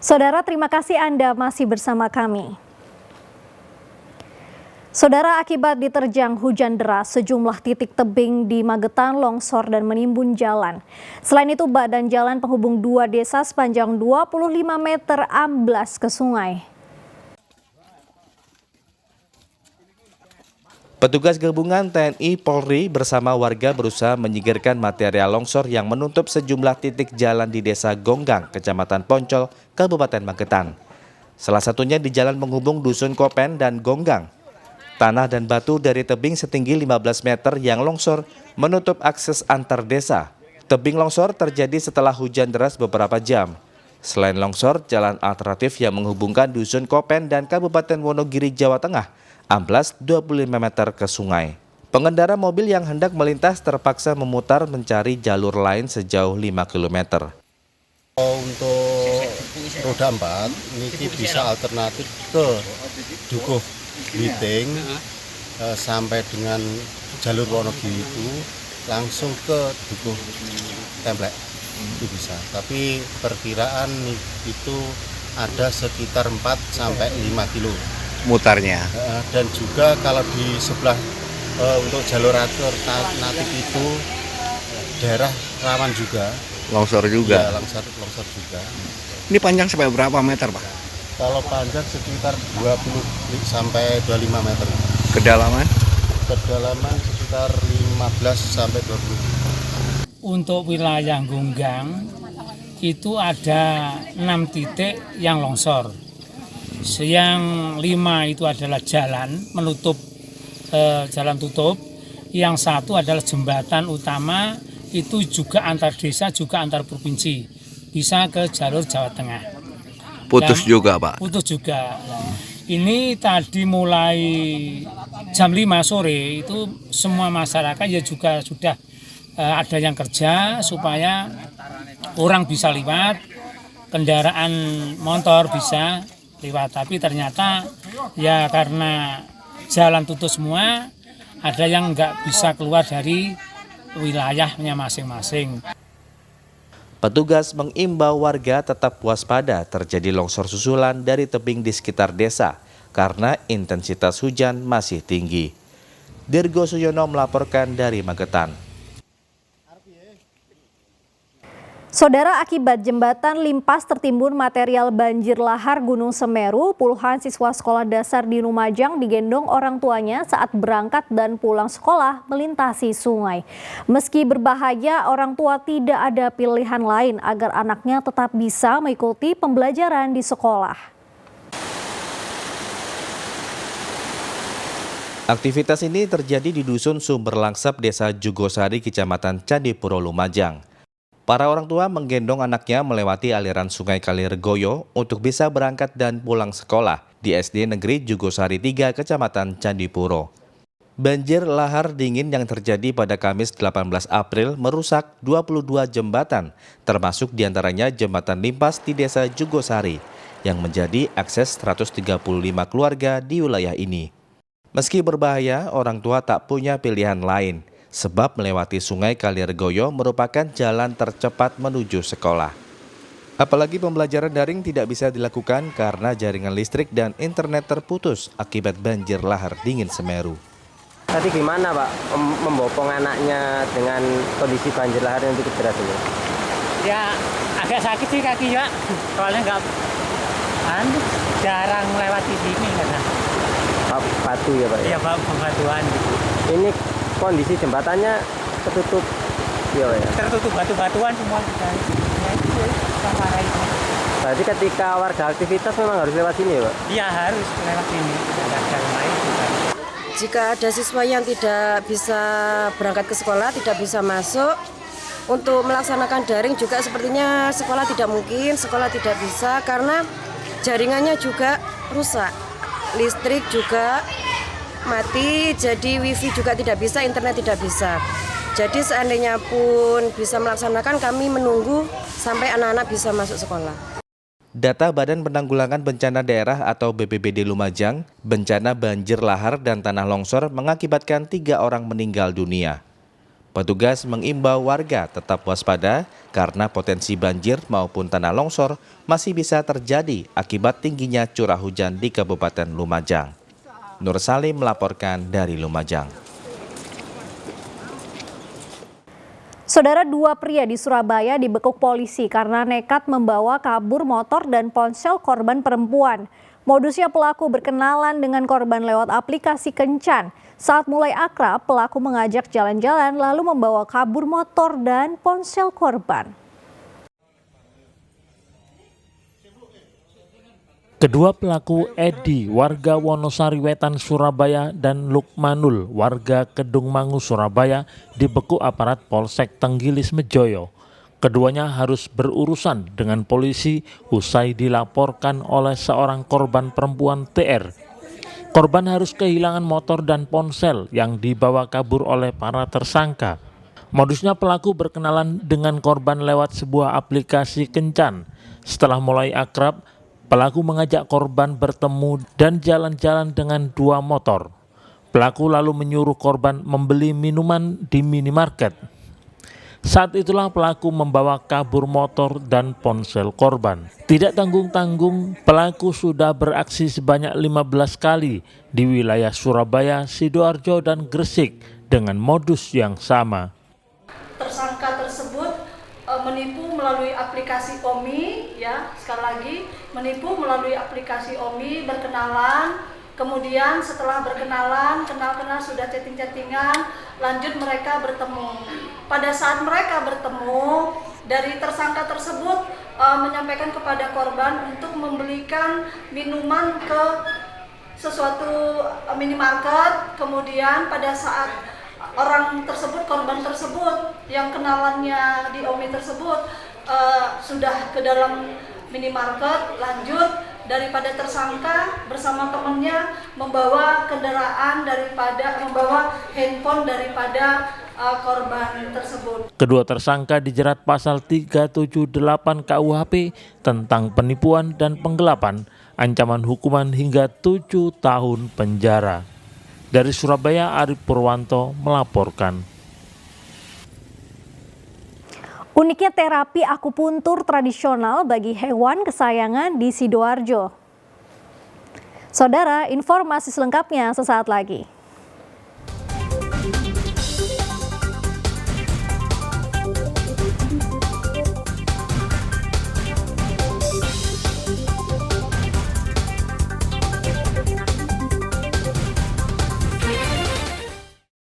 Saudara, terima kasih Anda masih bersama kami. Saudara, akibat diterjang hujan deras, sejumlah titik tebing di Magetan longsor dan menimbun jalan. Selain itu, badan jalan penghubung dua desa sepanjang 25 meter amblas ke sungai. Petugas gabungan TNI Polri bersama warga berusaha menyingkirkan material longsor yang menutup sejumlah titik jalan di Desa Gonggang, Kecamatan Poncol, Kabupaten Magetan. Salah satunya di jalan penghubung Dusun Kopen dan Gonggang. Tanah dan batu dari tebing setinggi 15 meter yang longsor menutup akses antar desa. Tebing longsor terjadi setelah hujan deras beberapa jam. Selain longsor, jalan alternatif yang menghubungkan Dusun Kopen dan Kabupaten Wonogiri, Jawa Tengah amblas 25 meter ke sungai. Pengendara mobil yang hendak melintas terpaksa memutar mencari jalur lain sejauh 5 km. Untuk roda 4, ini bisa alternatif ke Dukuh Witing sampai dengan jalur Wonogiri itu langsung ke Dukuh Templek. Itu bisa, tapi perkiraan itu ada sekitar 4 sampai 5 kilo. Mutarnya. Dan juga kalau di sebelah untuk jalur alternatif itu daerah rawan juga. Longsor juga. Ya, longsor juga. Ini panjang sampai berapa meter, Pak? Kalau panjang sekitar 20 sampai 25 meter. Kedalaman? Kedalaman sekitar 15 sampai 20. Untuk wilayah Gonggang itu ada 6 titik yang longsor. Yang 5 itu adalah jalan menutup, jalan tutup. Yang 1 adalah jembatan utama, itu juga antar desa, juga antar provinsi, bisa ke jalur Jawa Tengah. Putus juga, Pak? Putus juga. Ini tadi mulai jam 5 sore itu semua masyarakat ya juga sudah ada yang kerja supaya orang bisa lewat, kendaraan motor bisa lewat, tapi ternyata ya karena jalan tutup semua, ada yang nggak bisa keluar dari wilayahnya masing-masing. Petugas mengimbau warga tetap waspada terjadi longsor susulan dari tebing di sekitar desa karena intensitas hujan masih tinggi. Dirgo Suyono melaporkan dari Magetan. Saudara, akibat jembatan limpas tertimbun material banjir lahar Gunung Semeru, puluhan siswa sekolah dasar di Lumajang digendong orang tuanya saat berangkat dan pulang sekolah melintasi sungai. Meski berbahaya, orang tua tidak ada pilihan lain agar anaknya tetap bisa mengikuti pembelajaran di sekolah. Aktivitas ini terjadi di Dusun Sumber Langsep, Desa Jugosari, Kecamatan Candipuro, Lumajang. Para orang tua menggendong anaknya melewati aliran Sungai Kaliregoyo untuk bisa berangkat dan pulang sekolah di SD Negeri Jugosari 3, Kecamatan Candipuro. Banjir lahar dingin yang terjadi pada Kamis 18 April merusak 22 jembatan, termasuk diantaranya jembatan limpas di Desa Jugosari, yang menjadi akses 135 keluarga di wilayah ini. Meski berbahaya, orang tua tak punya pilihan lain, sebab melewati Sungai Kaliregoyo merupakan jalan tercepat menuju sekolah. Apalagi pembelajaran daring tidak bisa dilakukan karena jaringan listrik dan internet terputus akibat banjir lahar dingin Semeru. Tadi gimana Pak membopong anaknya dengan kondisi banjir lahar yang cukup deras ini? Ya agak sakit sih kaki Pak, soalnya nggak jarang lewati sini karena Batu ya Pak? Iya Pak, pembatuan gitu. Ini kondisi jembatannya tertutup, ya Pak ya? Tertutup batu-batuan semua. Ya itu parah itu. Berarti ketika warga aktivitas memang harus lewat sini ya Pak? Iya harus lewat sini, ada jalan lain juga. Jika ada siswa yang tidak bisa berangkat ke sekolah, tidak bisa masuk, untuk melaksanakan daring juga sepertinya sekolah tidak mungkin, sekolah tidak bisa karena jaringannya juga rusak. Listrik juga mati, jadi wifi juga tidak bisa, internet tidak bisa. Jadi seandainya pun bisa melaksanakan, kami menunggu sampai anak-anak bisa masuk sekolah. Data Badan Penanggulangan Bencana Daerah atau BPBD Lumajang, bencana banjir lahar dan tanah longsor mengakibatkan 3 orang meninggal dunia. Petugas mengimbau warga tetap waspada karena potensi banjir maupun tanah longsor masih bisa terjadi akibat tingginya curah hujan di Kabupaten Lumajang. Nur Salim melaporkan dari Lumajang. Saudara, dua pria di Surabaya dibekuk polisi karena nekat membawa kabur motor dan ponsel korban perempuan. Modusnya pelaku berkenalan dengan korban lewat aplikasi Kencan. Saat mulai akrab, pelaku mengajak jalan-jalan lalu membawa kabur motor dan ponsel korban. Kedua pelaku Edi, warga Wonosari Wetan, Surabaya, dan Lukmanul, warga Kedung Mangu, Surabaya, dibekuk aparat Polsek Tenggilis Mejoyo. Keduanya harus berurusan dengan polisi usai dilaporkan oleh seorang korban perempuan TR. Korban harus kehilangan motor dan ponsel yang dibawa kabur oleh para tersangka. Modusnya pelaku berkenalan dengan korban lewat sebuah aplikasi Kencan. Setelah mulai akrab, pelaku mengajak korban bertemu dan jalan-jalan dengan dua motor. Pelaku lalu menyuruh korban membeli minuman di minimarket. Saat itulah pelaku membawa kabur motor dan ponsel korban. Tidak tanggung-tanggung, pelaku sudah beraksi sebanyak 15 kali di wilayah Surabaya, Sidoarjo, dan Gresik dengan modus yang sama. Tersangka tersebut menipu melalui aplikasi OMI, ya, sekali lagi menipu melalui aplikasi OMI, berkenalan, kemudian setelah berkenalan, kenal-kenal sudah chatting-chattingan, lanjut mereka bertemu. Pada saat mereka bertemu, dari tersangka tersebut menyampaikan kepada korban untuk membelikan minuman ke sesuatu minimarket, kemudian pada saat orang tersebut, korban tersebut yang kenalannya di OMI tersebut sudah ke dalam minimarket, lanjut daripada tersangka bersama temannya membawa kendaraan membawa handphone daripada korban tersebut. Kedua tersangka dijerat pasal 378 KUHP tentang penipuan dan penggelapan, ancaman hukuman hingga 7 tahun penjara. Dari Surabaya, Arif Purwanto melaporkan. Uniknya terapi akupuntur tradisional bagi hewan kesayangan di Sidoarjo. Saudara, informasi selengkapnya sesaat lagi.